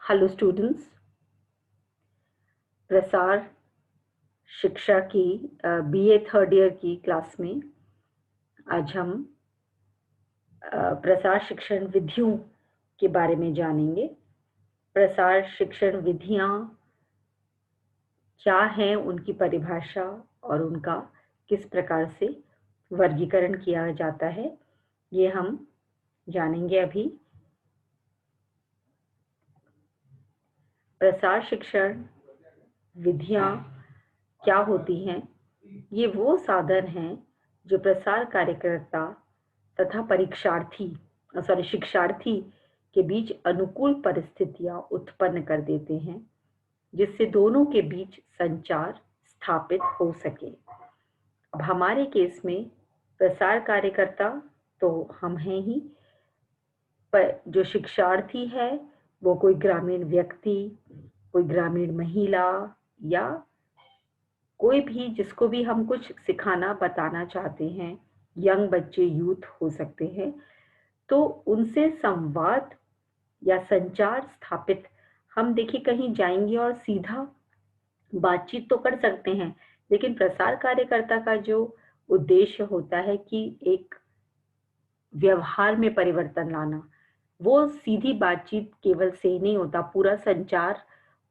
Hello students, प्रसार शिक्षा की बीए थर्ड ईयर की क्लास में आज हम प्रसार शिक्षण विधियों के बारे में जानेंगे। प्रसार शिक्षण विधियां क्या हैं, उनकी परिभाषा और उनका किस प्रकार से वर्गीकरण किया जाता है, ये हम जानेंगे अभी। प्रसार शिक्षण विधियां क्या होती हैं? ये वो साधन हैं जो प्रसार कार्यकर्ता तथा शिक्षार्थी के बीच अनुकूल परिस्थितियां उत्पन्न कर देते हैं, जिससे दोनों के बीच संचार स्थापित हो सके। अब हमारे केस में प्रसार कार्यकर्ता तो हम हैं ही, पर जो शिक्षार्थी है वो कोई ग्रामीण व्यक्ति, कोई ग्रामीण महिला या कोई भी जिसको भी हम कुछ सिखाना बताना चाहते हैं, यंग बच्चे, यूथ हो सकते हैं, तो उनसे संवाद या संचार स्थापित हम देखिए कहीं जाएंगे और सीधा बातचीत तो कर सकते हैं, लेकिन प्रसार कार्यकर्ता का जो उद्देश्य होता है कि एक व्यवहार में परिवर्तन लाना, वो सीधी बातचीत केवल से नहीं होता, पूरा संचार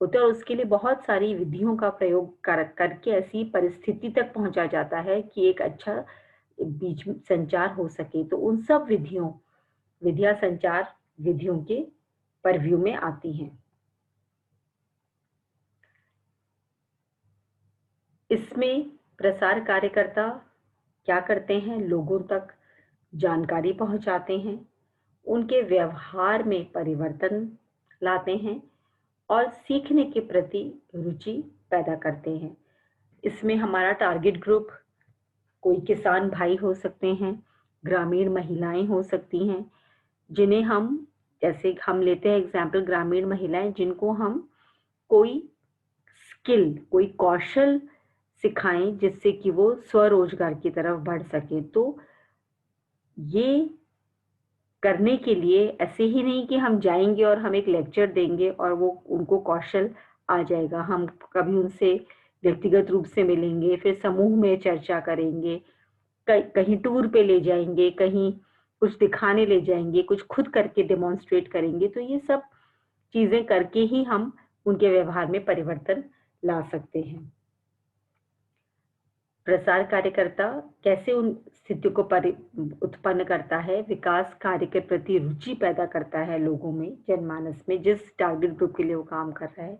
होता है और उसके लिए बहुत सारी विधियों का प्रयोग करके ऐसी परिस्थिति तक पहुंचा जाता है कि एक अच्छा बीच में संचार हो सके। तो उन सब विधियां संचार विधियों के परव्यू में आती हैं। इसमें प्रसार कार्यकर्ता क्या करते हैं? लोगों तक जानकारी पहुंचाते हैं, उनके व्यवहार में परिवर्तन लाते हैं और सीखने के प्रति रुचि पैदा करते हैं। इसमें हमारा टारगेट ग्रुप कोई किसान भाई हो सकते हैं, ग्रामीण महिलाएं हो सकती हैं, जिन्हें जैसे हम लेते हैं एग्जाम्पल, ग्रामीण महिलाएं जिनको हम कोई कोई कौशल सिखाएं जिससे कि वो स्वरोजगार की तरफ बढ़ सके। तो ये करने के लिए ऐसे ही नहीं कि हम जाएंगे और हम एक लेक्चर देंगे और वो उनको कौशल आ जाएगा। हम कभी उनसे व्यक्तिगत रूप से मिलेंगे, फिर समूह में चर्चा करेंगे, कहीं टूर पे ले जाएंगे, कहीं कुछ दिखाने ले जाएंगे, कुछ खुद करके डेमोन्स्ट्रेट करेंगे। तो ये सब चीजें करके ही हम उनके व्यवहार में परिवर्तन ला सकते हैं। प्रसार कार्यकर्ता कैसे उन स्थितियों को उत्पन्न करता है? विकास कार्य के प्रति रुचि पैदा करता है लोगों में, जनमानस में, जिस टारगेट ग्रुप के लिए वो काम कर रहा है।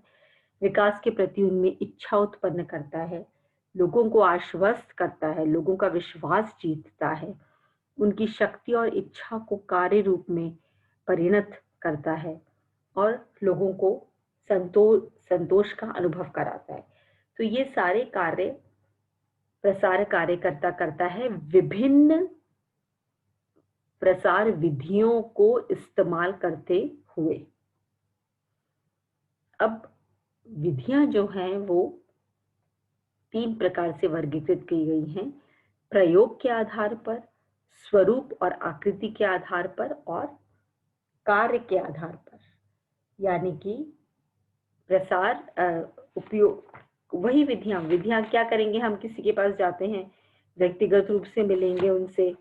विकास के प्रति उनमें इच्छा उत्पन्न करता है, लोगों को आश्वस्त करता है, लोगों का विश्वास जीतता है, उनकी शक्ति और इच्छा को कार्य रूप में परिणत करता है और लोगों को संतोष का अनुभव कराता है। तो ये सारे कार्य प्रसार कार्यकर्ता करता है विभिन्न प्रसार विधियों को इस्तेमाल करते हुए। अब विधियां जो हैं वो 3 प्रकार से वर्गीकृत की गई हैं: प्रयोग के आधार पर, स्वरूप और आकृति के आधार पर और कार्य के आधार पर। यानी कि प्रसार उपयोग वही विधियां क्या करेंगे? हम किसी के पास जाते हैं, व्यक्तिगत रूप से मिलेंगे, उनसे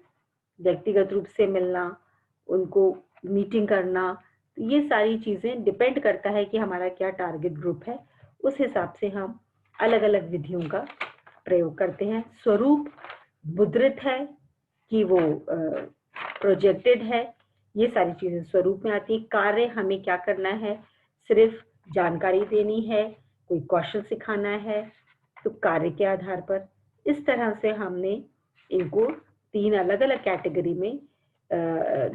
व्यक्तिगत रूप से मिलना, उनको मीटिंग करना, तो ये सारी चीजें डिपेंड करता है कि हमारा क्या टारगेट ग्रुप है, उस हिसाब से हम अलग अलग विधियों का प्रयोग करते हैं। स्वरूप मुद्रित है कि वो प्रोजेक्टेड है, ये सारी चीजें स्वरूप में आती है। कार्य हमें क्या करना है? सिर्फ जानकारी देनी है, कोई कौशल सिखाना है, तो कार्य के आधार पर। इस तरह से हमने इनको 3 अलग अलग कैटेगरी में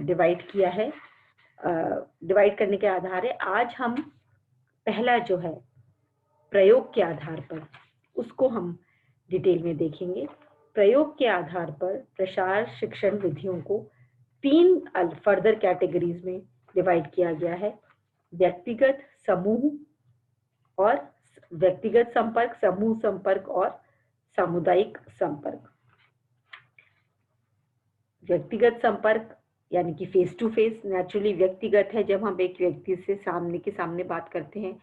डिवाइड किया है। डिवाइड करने के आधार है आज हम पहला जो है प्रयोग के आधार पर, उसको हम डिटेल में देखेंगे। प्रयोग के आधार पर प्रसार शिक्षण विधियों को 3 फर्दर कैटेगरीज में डिवाइड किया गया है: व्यक्तिगत, समूह और व्यक्तिगत संपर्क, समूह संपर्क और सामुदायिक संपर्क। व्यक्तिगत संपर्क यानी कि फेस टू फेस नेचुरली व्यक्तिगत है, जब हम एक व्यक्ति से सामने के सामने बात करते हैं।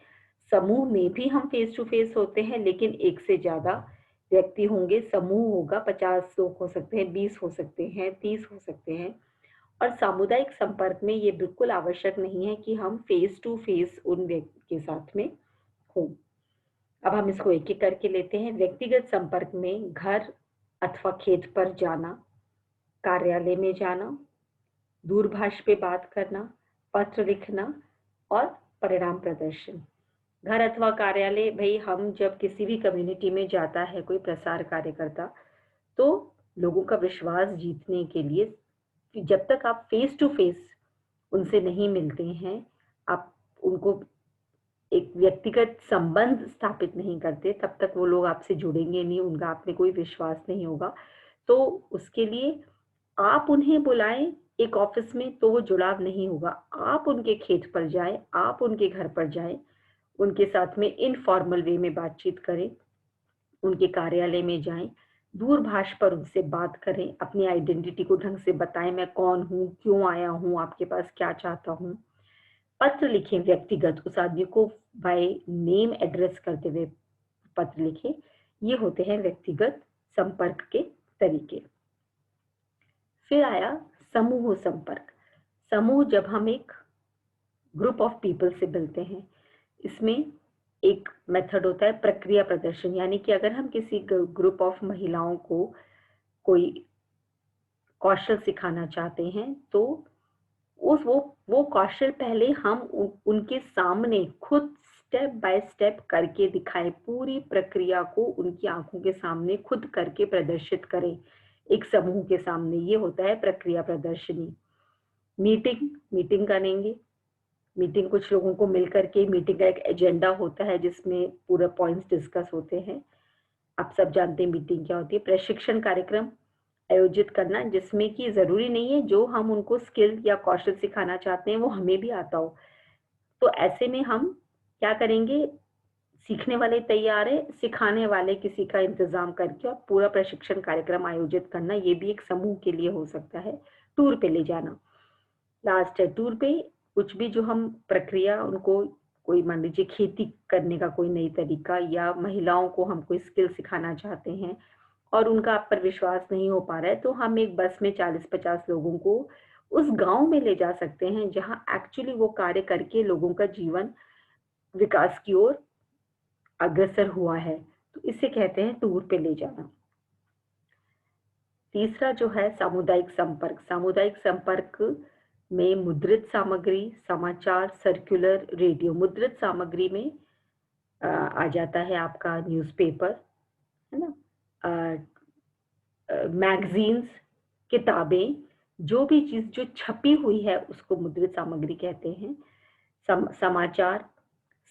समूह में भी हम फेस टू फेस होते हैं, लेकिन एक से ज्यादा व्यक्ति होंगे, समूह होगा, 50 लोग हो सकते हैं, 20 हो सकते हैं, 30 हो सकते हैं। और सामुदायिक संपर्क में ये बिल्कुल आवश्यक नहीं है कि हम फेस टू फेस उन व्यक्ति के साथ में हों। अब हम इसको एक एक करके लेते हैं। व्यक्तिगत संपर्क में घर अथवा खेत पर जाना, कार्यालय में जाना, दूरभाष पे बात करना, पत्र लिखना और परिणाम प्रदर्शन। घर अथवा कार्यालय, भई हम जब किसी भी कम्युनिटी में जाता है कोई प्रसार कार्यकर्ता, तो लोगों का विश्वास जीतने के लिए जब तक आप फेस टू फेस उनसे नहीं मिलते हैं, आप उनको एक व्यक्तिगत संबंध स्थापित नहीं करते, तब तक वो लोग आपसे जुड़ेंगे नहीं, उनका आप में कोई विश्वास नहीं होगा। तो उसके लिए आप उन्हें बुलाएँ एक ऑफ़िस में, तो वो जुड़ाव नहीं होगा। आप उनके खेत पर जाएँ, आप उनके घर पर जाएँ, उनके साथ में इनफ़ॉर्मल वे में बातचीत करें, उनके कार्यालय में जाएँ, दूरभाष पर उनसे बात करें, अपनी आइडेंटिटी को ढंग से बताएँ, मैं कौन हूँ, क्यों आया हूँ, आपके पास क्या चाहता हूँ। पत्र लिखें व्यक्तिगत, उस आदमी को बाय नेम एड्रेस करते हुए पत्र लिखें। ये होते हैं व्यक्तिगत संपर्क के तरीके। फिर आया समूह संपर्क। समूह, जब हम एक ग्रुप ऑफ पीपल से मिलते हैं, इसमें एक मेथड होता है प्रक्रिया प्रदर्शन, यानी कि अगर हम किसी ग्रुप ऑफ महिलाओं को कोई कौशल सिखाना चाहते हैं, तो उस वो कौशल पहले हम उनके सामने खुद स्टेप बाय स्टेप करके दिखाएं, पूरी प्रक्रिया को उनकी आंखों के सामने खुद करके प्रदर्शित करें एक समूह के सामने। ये होता है प्रक्रिया प्रदर्शनी। मीटिंग मीटिंग करेंगे। मीटिंग कुछ लोगों को मिलकर के, मीटिंग का एक एजेंडा होता है जिसमें पूरा पॉइंट्स डिस्कस होते हैं। आप सब जानते हैं मीटिंग क्या होती है। प्रशिक्षण कार्यक्रम आयोजित करना, जिसमें कि ज़रूरी नहीं है जो हम उनको स्किल या कौशल सिखाना चाहते हैं वो हमें भी आता हो। तो ऐसे में हम क्या करेंगे, सीखने वाले तैयार है, सिखाने वाले किसी का इंतज़ाम करके और पूरा प्रशिक्षण कार्यक्रम आयोजित करना, ये भी एक समूह के लिए हो सकता है। टूर पे ले जाना। लास्ट है टूर पे, कुछ भी जो हम प्रक्रिया उनको, कोई मान लीजिए खेती करने का कोई नई तरीका, या महिलाओं को हम कोई स्किल सिखाना चाहते हैं और उनका आप पर विश्वास नहीं हो पा रहा है, तो हम एक बस में 40-50 लोगों को उस गाँव में ले जा सकते हैं जहाँ एक्चुअली वो कार्य करके लोगों का जीवन विकास की ओर अग्रसर हुआ है। तो इसे कहते हैं टूर पे ले जाना। तीसरा जो है सामुदायिक संपर्क। सामुदायिक संपर्क में मुद्रित सामग्री, समाचार, सर्कुलर, रेडियो। मुद्रित सामग्री में आ जाता है आपका न्यूज़पेपर, है ना? मैगज़ीन्स, किताबें, जो भी चीज़ जो छपी हुई है उसको मुद्रित सामग्री कहते हैं। समाचार,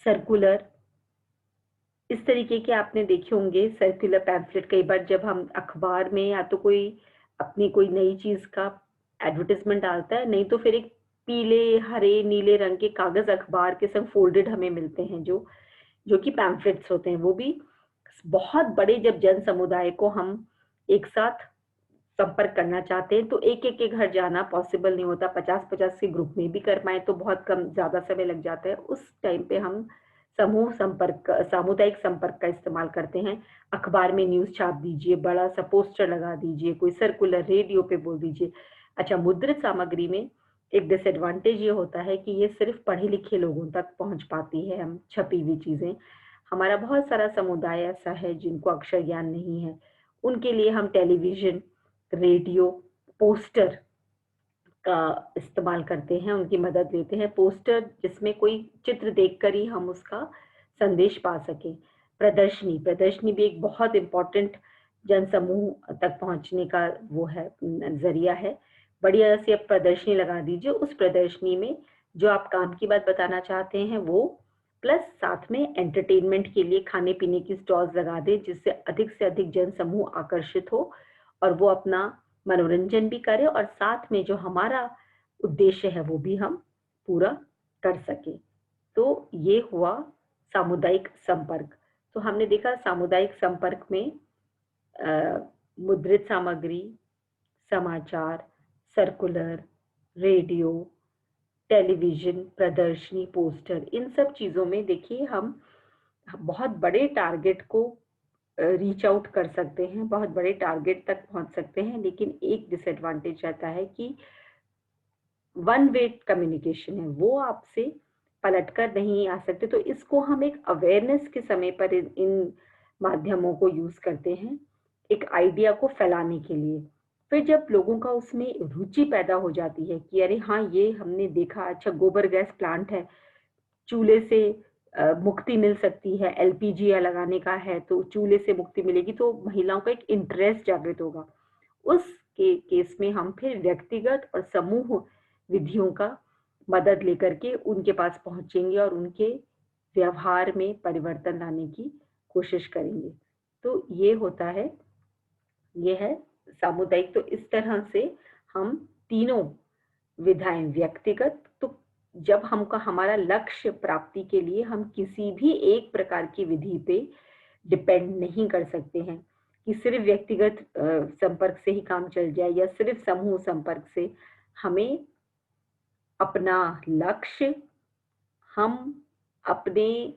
सर्कुलर, इस तरीके के आपने देखे होंगे सर्कुलर पैम्फलेट। कई बार जब हम अखबार में या तो कोई अपनी कोई नई चीज़ का एडवर्टाइज़मेंट डालता है, नहीं तो फिर एक पीले, हरे, नीले रंग के कागज़ अखबार के संग फ़ोल्डेड हमें मिलते हैं, जो जो कि पैम्फलेट्स होते हैं। वो भी बहुत बड़े, जब जन समुदाय को हम एक साथ संपर्क करना चाहते हैं, तो एक-एक के घर जाना पॉसिबल नहीं होता। 50-50 के ग्रुप में भी कर पाएँ तो बहुत कम, ज़्यादा समय लग जाता है। उस टाइम पे हम समूह संपर्क, सामुदायिक संपर्क का इस्तेमाल करते हैं। अखबार में न्यूज़ छाप दीजिए, बड़ा-सा पोस्टर लगा दीजिए, कोई सर्कुलर रेडियो पे बोल दीजिए। अच्छा, मुद्रित सामग्री में एक डिसएडवांटेज ये होता है कि ये सिर्फ़ पढ़े-लिखे लोगों तक पहुँच पाती है, हम छपी हुई चीज़ें। हमारा बहुत सारा समुदाय ऐसा है जिनको अक्षर ज्ञान नहीं है। उनके लिए हम टेलीविज़न, रेडियो, पोस्टर का इस्तेमाल करते हैं, उनकी मदद लेते हैं। पोस्टर जिसमें कोई चित्र देखकर ही हम उसका संदेश पा सकें। प्रदर्शनी, प्रदर्शनी भी एक बहुत इम्पोर्टेंट जनसमूह तक पहुँचने का वो है, ज़रिया है। बढ़िया से आप प्रदर्शनी लगा दीजिए, उस प्रदर्शनी में जो आप काम की बात बताना चाहते हैं वो, प्लस साथ में एंटरटेनमेंट के लिए खाने-पीने की स्टॉल्स लगा दें, जिससे अधिक से अधिक जनसमूह आकर्षित हो और वो अपना मनोरंजन भी करें और साथ में जो हमारा उद्देश्य है वो भी हम पूरा कर सकें। तो ये हुआ सामुदायिक संपर्क। तो हमने देखा सामुदायिक संपर्क में मुद्रित सामग्री, समाचार, सर्कुलर, रेडियो, टेलीविज़न, प्रदर्शनी, पोस्टर, इन सब चीज़ों में देखिए हम बहुत बड़े टारगेट को रीच आउट कर सकते हैं, बहुत बड़े टारगेट तक पहुँच सकते हैं, लेकिन एक डिसएडवांटेज रहता है कि वन वे कम्युनिकेशन है, वो आपसे पलटकर नहीं आ सकते। तो इसको हम एक अवेयरनेस के समय पर इन माध्यमों को यूज़ करते हैं, एक आइडिया को फैलाने के लिए। फिर जब लोगों का उसमें रुचि पैदा हो जाती है कि अरे हाँ, ये हमने देखा, अच्छा गोबर गैस प्लांट है, चूल्हे से मुक्ति मिल सकती है, एलपीजी या लगाने का है, तो चूल्हे से मुक्ति मिलेगी, तो महिलाओं का एक इंटरेस्ट जागृत होगा। उस केस में हम फिर व्यक्तिगत और समूह विधियों का मदद लेकर के उनके पास पहुँचेंगे और उनके व्यवहार में परिवर्तन लाने की कोशिश करेंगे। तो ये होता है, ये है सामुदायिक। तो इस तरह से हम तीनों विधाएँ व्यक्तिगत, तो जब हमका हमारा लक्ष्य प्राप्ति के लिए हम किसी भी एक प्रकार की विधि पे डिपेंड नहीं कर सकते हैं, कि सिर्फ़ व्यक्तिगत संपर्क से ही काम चल जाए या सिर्फ़ समूह संपर्क से। हमें अपना लक्ष्य, हम अपने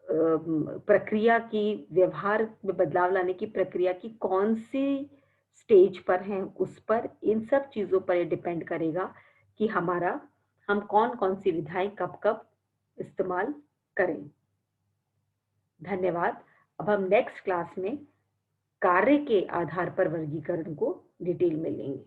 प्रक्रिया की, व्यवहार में बदलाव लाने की प्रक्रिया की कौन-सी स्टेज पर हैं, उस पर, इन सब चीज़ों पर ये डिपेंड करेगा कि हम कौन-कौन सी विधाएँ कब-कब इस्तेमाल करें। धन्यवाद। अब हम नेक्स्ट क्लास में कार्य के आधार पर वर्गीकरण को डिटेल में लेंगे।